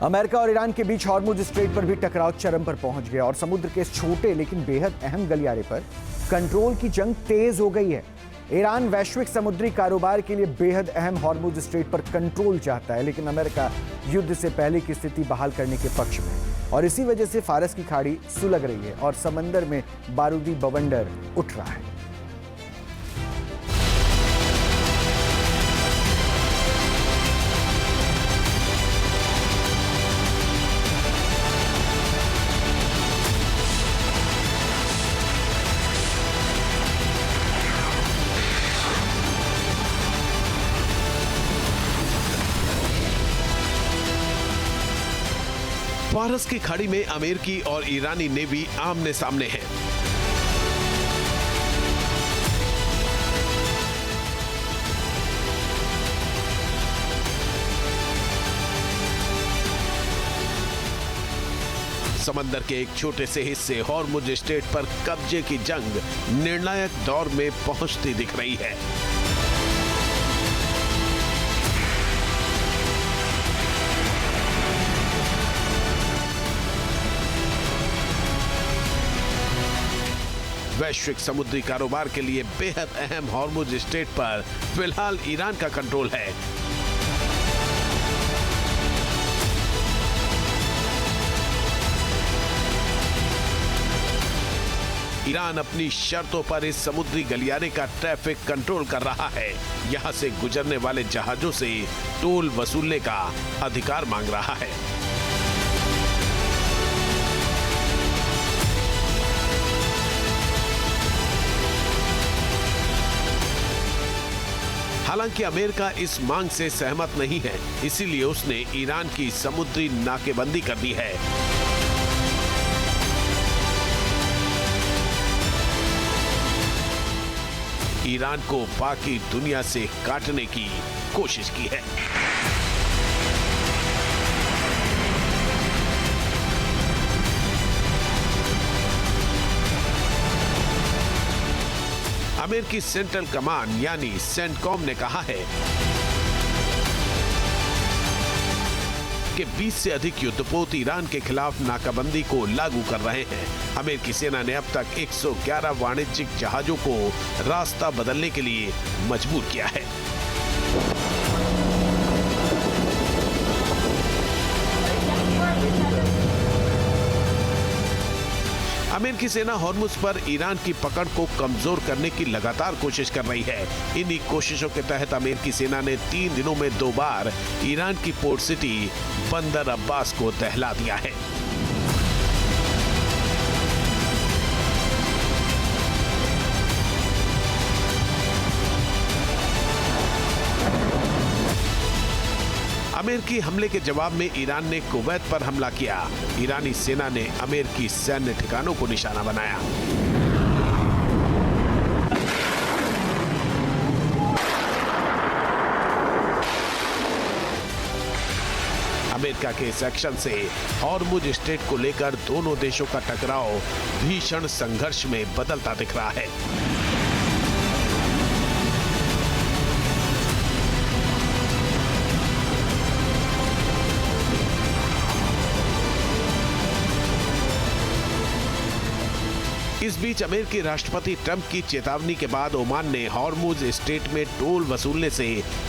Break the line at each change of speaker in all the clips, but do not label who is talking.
America और Iran के बीच Hormuz strait पर भी टकराव चरम पर पहुंच गया और समुद्र के इस छोटे लेकिन बेहद अहम गलियारे पर कंट्रोल की जंग तेज हो गई है। ईरान वैश्विक समुद्री कारोबार के लिए बेहद अहम हॉर्मुज स्ट्रेट पर कंट्रोल चाहता है, लेकिन अमेरिका युद्ध से पहले की स्थिति बहाल करने के पक्ष में है और इसी वजह से फारस की खाड़ी सुलग रही है और समंदर में बारूदी बवंडर उठ रहा है।
फारस की खाड़ी में अमेरिकी और ईरानी नेवी आमने सामने हैं। समंदर के एक छोटे से हिस्से हॉर्मुज स्ट्रेट पर कब्जे की जंग निर्णायक दौर में पहुंचती दिख रही है। वैश्विक समुद्री कारोबार के लिए बेहद अहम हॉर्मुज स्ट्रेट पर फिलहाल ईरान का कंट्रोल है। ईरान अपनी शर्तों पर इस समुद्री गलियारे का ट्रैफिक कंट्रोल कर रहा है। यहां से गुजरने वाले जहाजों से टोल वसूलने का अधिकार मांग रहा है। हालांकि अमेरिका इस मांग से सहमत नहीं है, इसीलिए उसने ईरान की समुद्री नाकेबंदी कर दी है। ईरान को बाकी दुनिया से काटने की कोशिश की है। अमेरिकी सेंट्रल कमांड यानी सेंटकॉम ने कहा है कि 20 से अधिक युद्धपोत ईरान के खिलाफ नाकाबंदी को लागू कर रहे हैं। अमेरिकी सेना ने अब तक 111 वाणिज्यिक जहाजों को रास्ता बदलने के लिए मजबूर किया है। अमेरिकी सेना हॉर्मुज पर ईरान की पकड़ को कमजोर करने की लगातार कोशिश कर रही है। इन्हीं कोशिशों के तहत अमेरिकी सेना ने 3 दिनों में 2 बार ईरान की पोर्ट सिटी बंदर अब्बास को दहला दिया है। अमेरिकी हमले के जवाब में ईरान ने कुवैत पर हमला किया। ईरानी सेना ने अमेरिकी सैन्य ठिकानों को निशाना बनाया। अमेरिका के इस एक्शन से हॉर्मुज स्ट्रेट को लेकर दोनों देशों का टकराव भीषण संघर्ष में बदलता दिख रहा है। इस बीच अमेरिकी राष्ट्रपति ट्रंप की चेतावनी के बाद ओमान ने हॉर्मुज स्ट्रेट में टोल वसूलने से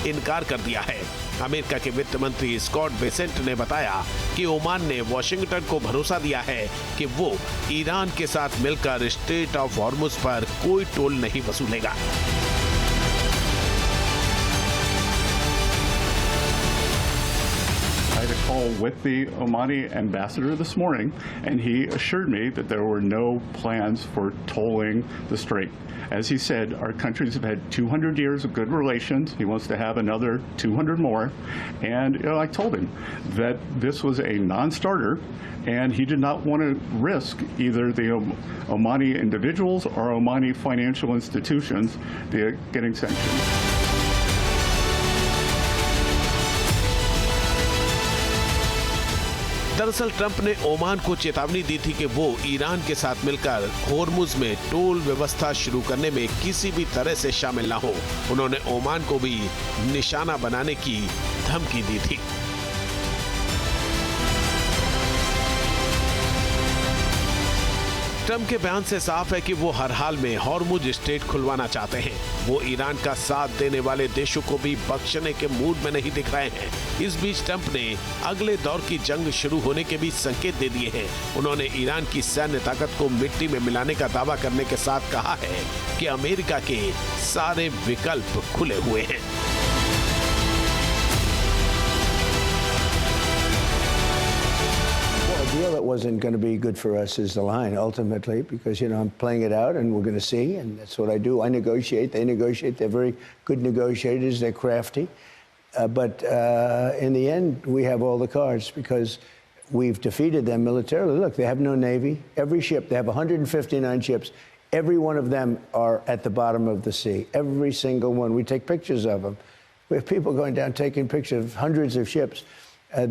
इनकार कर दिया है। अमेरिका के वित्त मंत्री स्कॉट बेसेंट ने बताया कि ओमान ने वॉशिंगटन को भरोसा दिया है कि वो ईरान के साथ मिलकर स्ट्रेट ऑफ हॉर्मुज पर कोई टोल नहीं वसूलेगा।
I had a call with the Omani ambassador this morning, and he assured me that there were no plans for tolling the strait. As he said, our countries have had 200 years of good relations. He wants to have another 200 more. And I told him that this was a non-starter, and he did not want to risk either the Omani individuals or Omani financial institutions getting sanctioned.
दरअसल Trump ने Oman को चेतावनी दी थी कि वो Iran के साथ मिलकर हॉर्मुज में टोल व्यवस्था शुरू करने में किसी भी तरह से शामिल ना हो। उन्होंने ओमान को भी निशाना बनाने की धमकी दी थी। ट्रंप के बयान से साफ है कि वो हर हाल में हॉर्मुज स्ट्रेट खुलवाना चाहते हैं। वो ईरान का साथ देने वाले देशों को भी बख्शने के मूड में नहीं दिख रहे हैं। इस बीच ट्रंप ने अगले दौर की जंग शुरू होने के भी संकेत दे दिए हैं। उन्होंने ईरान की सैन्य ताकत को मिट्टी में मिलाने का दावा करने के साथ कहा है कि अमेरिका के सारे विकल्प खुले हुए हैं।
A deal that wasn't going to be good for us is the line, ultimately, because, I'm playing it out, and we're going to see, and that's what I do. I negotiate. They negotiate. They're very good negotiators. They're crafty. But in the end, we have all the cards because we've defeated them militarily. Look, they have no Navy. Every ship, they have 159 ships. Every one of them are at the bottom of the sea. Every single one. We take pictures of them. We have people going down taking pictures of hundreds of ships.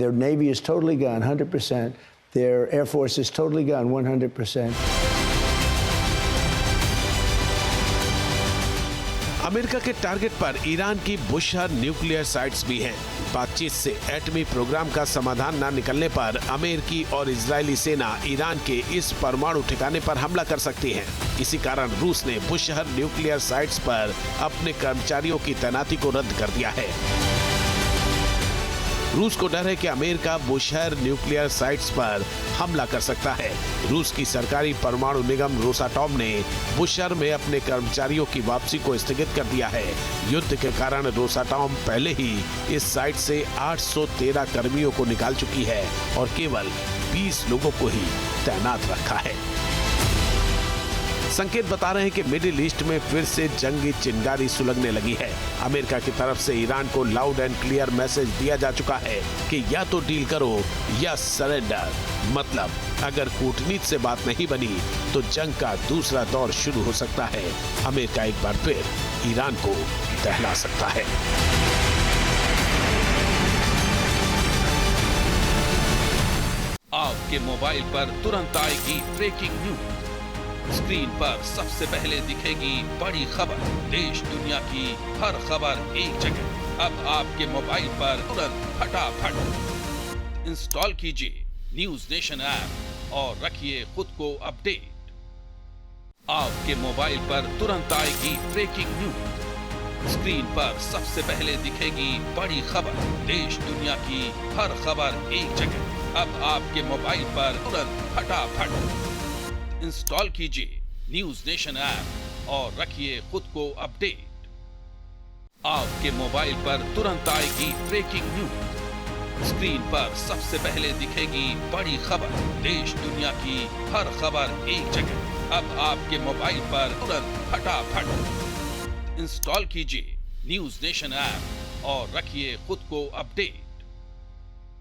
Their Navy is totally gone, 100%. Their Air Force is totally gone, 100%.
America के target पर Iran की Bushahr nuclear sites भी हैं। बातचीत से एटमी programme का समाधान न निकलने पर अमेरिकी और इजरायली सेना ईरान के इस परमाणु ठिकाने पर हमला कर सकती है। इसी कारण रूस ने बुशहर न्यूक्लियर साइट्स पर अपने कर्मचारियों की तैनाती को रद्द कर दिया है। रूस को डर है कि अमेरिका बुशहर न्यूक्लियर साइट्स पर हमला कर सकता है। रूस की सरकारी परमाणु निगम रोसाटॉम ने बुशहर में अपने कर्मचारियों की वापसी को स्थगित कर दिया है। युद्ध के कारण रोसाटॉम पहले ही इस साइट से 813 कर्मियों को निकाल चुकी है और केवल 20 लोगों को ही तैनात रखा है। संकेत बता रहे हैं कि मिडिल ईस्ट में फिर से जंगी चिंगारी सुलगने लगी है। अमेरिका की तरफ से ईरान को लाउड एंड क्लियर मैसेज दिया जा चुका है कि या तो डील करो या सरेंडर। मतलब अगर कूटनीति से बात नहीं बनी तो जंग का दूसरा दौर शुरू हो सकता है। अमेरिका एक बार फिर ईरान को दहला सकता है।
आपके मोबाइल पर तुरंत आएगी ब्रेकिंग न्यूज। स्क्रीन पर सबसे पहले दिखेगी बड़ी खबर। देश दुनिया की हर खबर एक जगह। अब आपके मोबाइल पर तुरंत फटाफट इंस्टॉल कीजिए न्यूज नेशन ऐप और रखिए खुद को अपडेट। आपके मोबाइल पर तुरंत आएगी ब्रेकिंग न्यूज। स्क्रीन पर सबसे पहले दिखेगी बड़ी खबर। देश दुनिया की हर खबर एक जगह। अब आपके मोबाइल पर तुरंत फटाफट इंस्टॉल कीजिए न्यूज नेशन ऐप और रखिए खुद को अपडेट। आपके मोबाइल पर तुरंत आएगी ब्रेकिंग न्यूज। स्क्रीन पर सबसे पहले दिखेगी बड़ी खबर। देश दुनिया की हर खबर एक जगह। अब आपके मोबाइल पर तुरंत फटाफट इंस्टॉल कीजिए न्यूज नेशन ऐप और रखिए खुद को अपडेट।